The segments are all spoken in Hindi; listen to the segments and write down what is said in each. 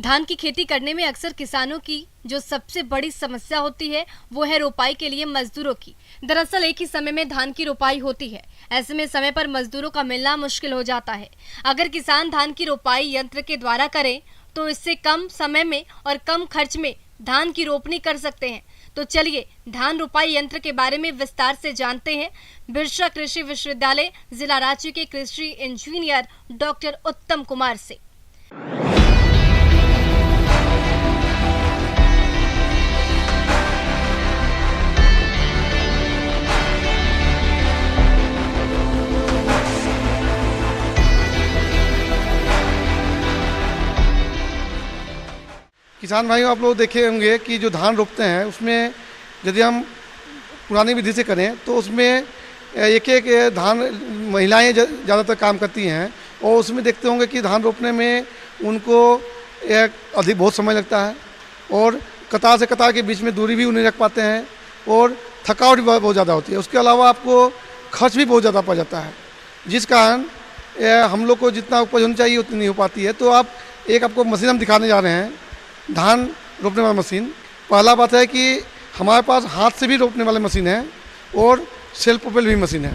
धान की खेती करने में अक्सर किसानों की जो सबसे बड़ी समस्या होती है वो है रोपाई के लिए मजदूरों की। दरअसल एक ही समय में धान की रोपाई होती है, ऐसे में समय पर मजदूरों का मिलना मुश्किल हो जाता है। अगर किसान धान की रोपाई यंत्र के द्वारा करें तो इससे कम समय में और कम खर्च में धान की रोपनी कर सकते हैं। तो चलिए धान रोपाई यंत्र के बारे में विस्तार से जानते हैं बिरसा कृषि विश्वविद्यालय जिला रांची के कृषि इंजीनियर डॉक्टर उत्तम कुमार से। किसान भाइयों, आप लोग देखे होंगे कि जो धान रोपते हैं उसमें यदि हम पुरानी विधि से करें तो उसमें एक एक धान महिलाएं ज़्यादातर काम करती हैं और उसमें देखते होंगे कि धान रोपने में उनको अधिक बहुत समय लगता है और कतार से कतार के बीच में दूरी भी उन्हें रख पाते हैं और थकावट भी बहुत ज़्यादा होती है। उसके अलावा आपको खर्च भी बहुत ज़्यादा पड़ जाता है, जिस कारण हम लोग को जितना उपज होनी चाहिए उतनी नहीं हो पाती है। तो आपको मशीन हम दिखाने जा रहे हैं, धान रोपने वाला मशीन। पहला बात है कि हमारे पास हाथ से भी रोपने वाली मशीन है और सेल्फ प्रोपेल भी मशीन है।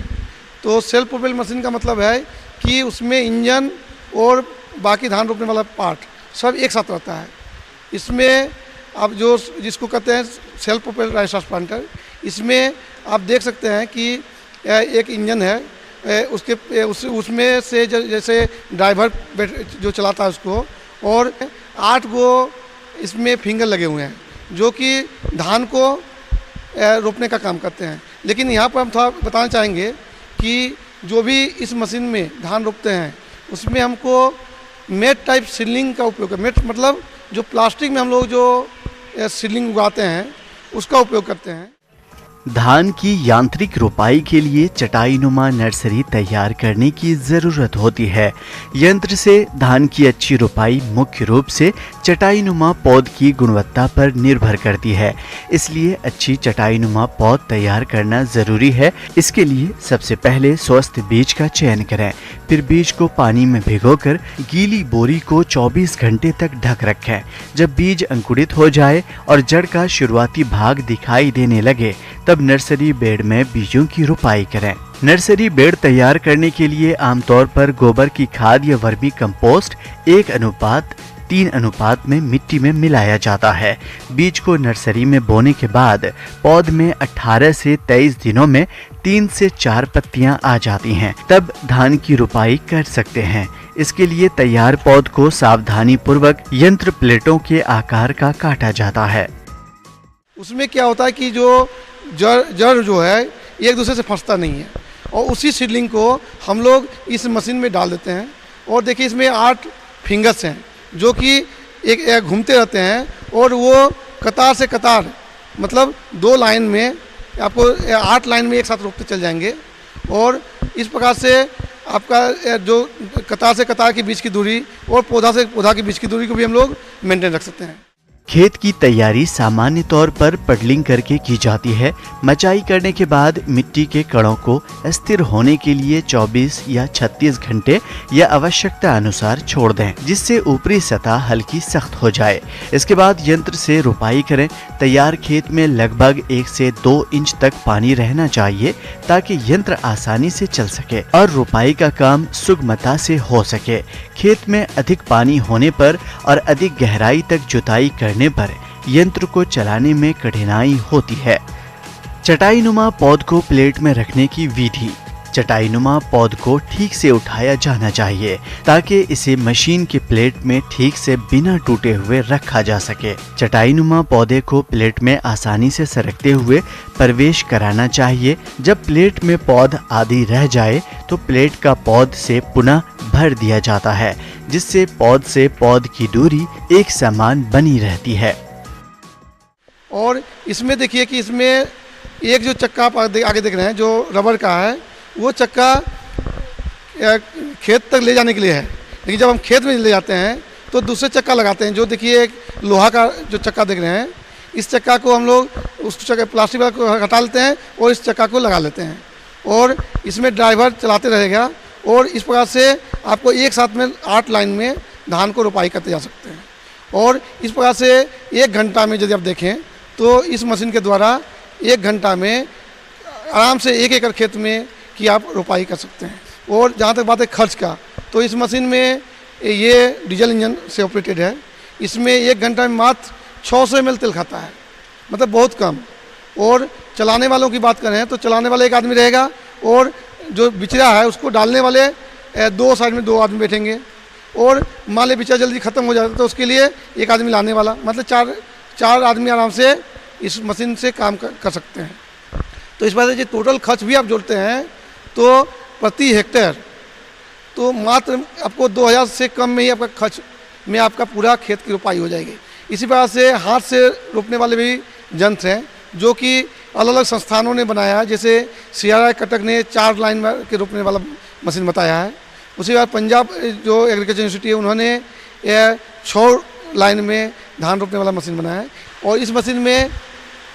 तो सेल्फ प्रोपेल मशीन का मतलब है कि उसमें इंजन और बाकी धान रोपने वाला पार्ट सब एक साथ रहता है। इसमें आप जिसको कहते हैं सेल्फ प्रोपेल राइस ट्रांसप्लांटर, इसमें आप देख सकते हैं कि एक इंजन है, उसमें से जैसे ड्राइवर जो चलाता है उसको, और 8 गो इसमें फिंगर लगे हुए हैं जो कि धान को रोपने का काम करते हैं। लेकिन यहाँ पर हम थोड़ा बताना चाहेंगे कि जो भी इस मशीन में धान रोपते हैं उसमें हमको मेट टाइप सीडलिंग का उपयोग है। मेट मतलब जो प्लास्टिक में हम लोग जो सीडलिंग उगाते हैं उसका उपयोग करते हैं। धान की यांत्रिक रोपाई के लिए चटाईनुमा नर्सरी तैयार करने की ज़रूरत होती है। यंत्र से धान की अच्छी रोपाई मुख्य रूप से चटाईनुमा पौध की गुणवत्ता पर निर्भर करती है, इसलिए अच्छी चटाईनुमा पौध तैयार करना ज़रूरी है। इसके लिए सबसे पहले स्वस्थ बीज का चयन करें, फिर बीज को पानी में भिगोकर गीली बोरी को 24 घंटे तक ढक रखें। जब बीज अंकुरित हो जाए और जड़ का शुरुआती भाग दिखाई देने लगे तब नर्सरी बेड में बीजों की रोपाई करें। नर्सरी बेड तैयार करने के लिए आमतौर पर गोबर की खाद या वर्मी कंपोस्ट 1:3 में मिट्टी में मिलाया जाता है। बीज को नर्सरी में बोने के बाद पौध में 18 से 23 दिनों में 3 से 4 पत्तियां आ जाती हैं, तब धान की रोपाई कर सकते हैं। इसके लिए तैयार पौध को सावधानी पूर्वक यंत्र प्लेटों के आकार का काटा जाता है। उसमें क्या होता है कि जो जड़ जो है एक दूसरे से फंसता नहीं है और उसी सीडलिंग को हम लोग इस मशीन में डाल देते हैं। और देखिए इसमें 8 फिंगर्स हैं जो कि एक घूमते रहते हैं और वो कतार से कतार मतलब 2 लाइन में आपको 8 लाइन में एक साथ रोकते चल जाएंगे। और इस प्रकार से आपका जो कतार से कतार के बीच की दूरी और पौधा से पौधा के बीच की दूरी को भी हम लोग मेंटेन रख सकते हैं। खेत की तैयारी सामान्य तौर पर पडलिंग करके की जाती है। मचाई करने के बाद मिट्टी के कणों को स्थिर होने के लिए 24 या 36 घंटे या आवश्यकता अनुसार छोड़ दें, जिससे ऊपरी सतह हल्की सख्त हो जाए। इसके बाद यंत्र से रोपाई करें। तैयार खेत में लगभग 1 से 2 इंच तक पानी रहना चाहिए ताकि यंत्र आसानी से चल सके और रोपाई का काम सुगमता से हो सके। खेत में अधिक पानी होने पर और अधिक गहराई तक जुताई करने पर यंत्र को चलाने में कठिनाई होती है। चटाईनुमा पौध को प्लेट में रखने की विधि। चटाईनुमा पौध को ठीक से उठाया जाना चाहिए ताकि इसे मशीन के प्लेट में ठीक से बिना टूटे हुए रखा जा सके। चटाईनुमा पौधे को प्लेट में आसानी से सरकते हुए प्रवेश कराना चाहिए। जब प्लेट में पौध आधी रह जाए तो प्लेट का पौध से पुनः भर दिया जाता है, जिससे पौध से पौध की दूरी एक समान बनी रहती है। और इसमें देखिए कि इसमें एक जो चक्का आप आगे देख रहे हैं जो रबर का है, वो चक्का खेत तक ले जाने के लिए है। लेकिन जब हम खेत में ले जाते हैं तो दूसरे चक्का लगाते हैं, जो देखिए एक लोहा का जो चक्का देख रहे हैं, इस चक्का को हम लोग उस चक्का प्लास्टिक वाला को हटा लेते हैं और इस चक्का को लगा लेते हैं और इसमें ड्राइवर चलाते रहेगा और इस प्रकार से आपको एक साथ में 8 लाइन में धान को रोपाई करते जा सकते हैं। और इस प्रकार से 1 घंटा में यदि आप देखें तो इस मशीन के द्वारा 1 घंटा में आराम से 1 एकड़ खेत में की आप रोपाई कर सकते हैं। और जहाँ तक बात है खर्च का, तो इस मशीन में ये डीजल इंजन से ऑपरेटेड है। इसमें 1 घंटा में मात्र 600 ml तेल खाता है, मतलब बहुत कम। और चलाने वालों की बात करें तो चलाने वाला 1 आदमी रहेगा और जो बिचरा है उसको डालने वाले 2 साइड में 2 आदमी बैठेंगे। और मान ली बिचरा जल्दी ख़त्म हो जाता है तो उसके लिए 1 आदमी लाने वाला, मतलब 4 आदमी आराम से इस मशीन से काम कर सकते हैं। तो इस बात से टोटल खर्च भी आप जोड़ते हैं तो प्रति हेक्टेयर तो मात्र आपको 2000 से कम में ही आपका खर्च में आपका पूरा खेत की रोपाई हो जाएगी। इसी प्रकार से हाथ से रोपने वाले भी यंत्र हैं जो कि अलग अलग संस्थानों ने बनाया है। जैसे CRI कटक ने 4 लाइन के रोपने वाला मशीन बताया है। उसी बाद पंजाब जो एग्रीकल्चर यूनिवर्सिटी है उन्होंने 6 लाइन में धान रोपने वाला मशीन बनाया है। और इस मशीन में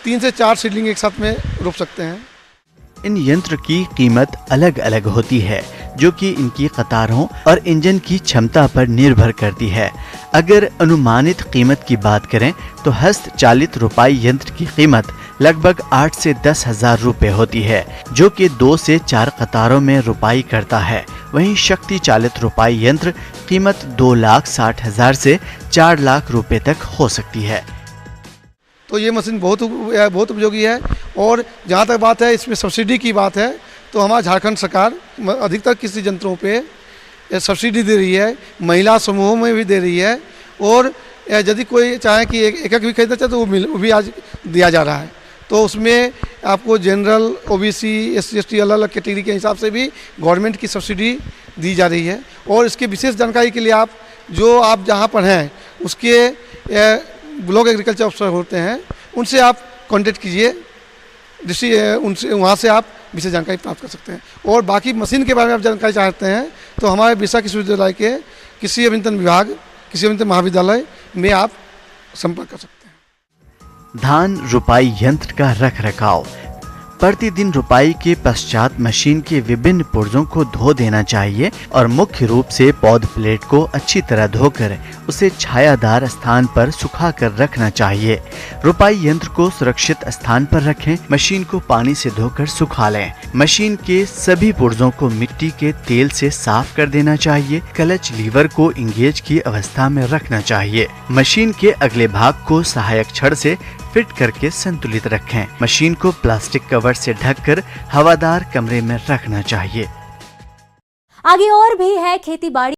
3 से 4 सीडलिंग एक साथ में रोप सकते हैं। इन यंत्र की कीमत अलग अलग होती है जो कि इनकी कतारों और इंजन की क्षमता पर निर्भर करती है। अगर अनुमानित कीमत की बात करें तो हस्त चालित रोपाई यंत्र की कीमत लगभग 8 से 10 हजार रुपए होती है जो कि 2 से 4 कतारों में रोपाई करता है। वहीं शक्ति चालित रोपाई यंत्र कीमत 2,60,000 से 4 लाख रुपए तक हो सकती है। तो ये मशीन बहुत उपयोगी है। और जहाँ तक बात है इसमें सब्सिडी की बात है तो हमारा झारखंड सरकार अधिकतर कृषि यंत्रों पे सब्सिडी दे रही है, महिला समूहों में भी दे रही है। और यदि कोई चाहे कि एक भी खरीदना चाहे तो वो भी आज दिया जा रहा है। तो उसमें आपको जनरल, OBC, SC, ST अलग अलग कैटेगरी के हिसाब से भी गवर्नमेंट की सब्सिडी दी जा रही है। और इसकी विशेष जानकारी के लिए आप जहाँ पर हैं उसके ब्लॉक एग्रीकल्चर अफसर होते हैं, उनसे आप कांटेक्ट कीजिए, उनसे वहाँ से आप विशेष जानकारी प्राप्त कर सकते हैं। और बाकी मशीन के बारे में आप जानकारी चाहते हैं तो हमारे बिरसा कृषि विश्वविद्यालय के कृषि अभियंत्रण विभाग, कृषि अभियंत्रण महाविद्यालय में आप संपर्क कर सकते हैं। धान रोपाई यंत्र का रख रखाव। प्रतिदिन रोपाई के पश्चात मशीन के विभिन्न पुर्जों को धो देना चाहिए और मुख्य रूप से पौध प्लेट को अच्छी तरह धोकर उसे छायादार स्थान पर सुखाकर रखना चाहिए। रोपाई यंत्र को सुरक्षित स्थान पर रखें। मशीन को पानी से धोकर सुखा लें। मशीन के सभी पुर्जों को मिट्टी के तेल से साफ कर देना चाहिए। क्लच लीवर को इंगेज की अवस्था में रखना चाहिए। मशीन के अगले भाग को सहायक छड़ से फिट करके संतुलित रखें। मशीन को प्लास्टिक कवर से ढककर हवादार कमरे में रखना चाहिए। आगे और भी है खेती बाड़ी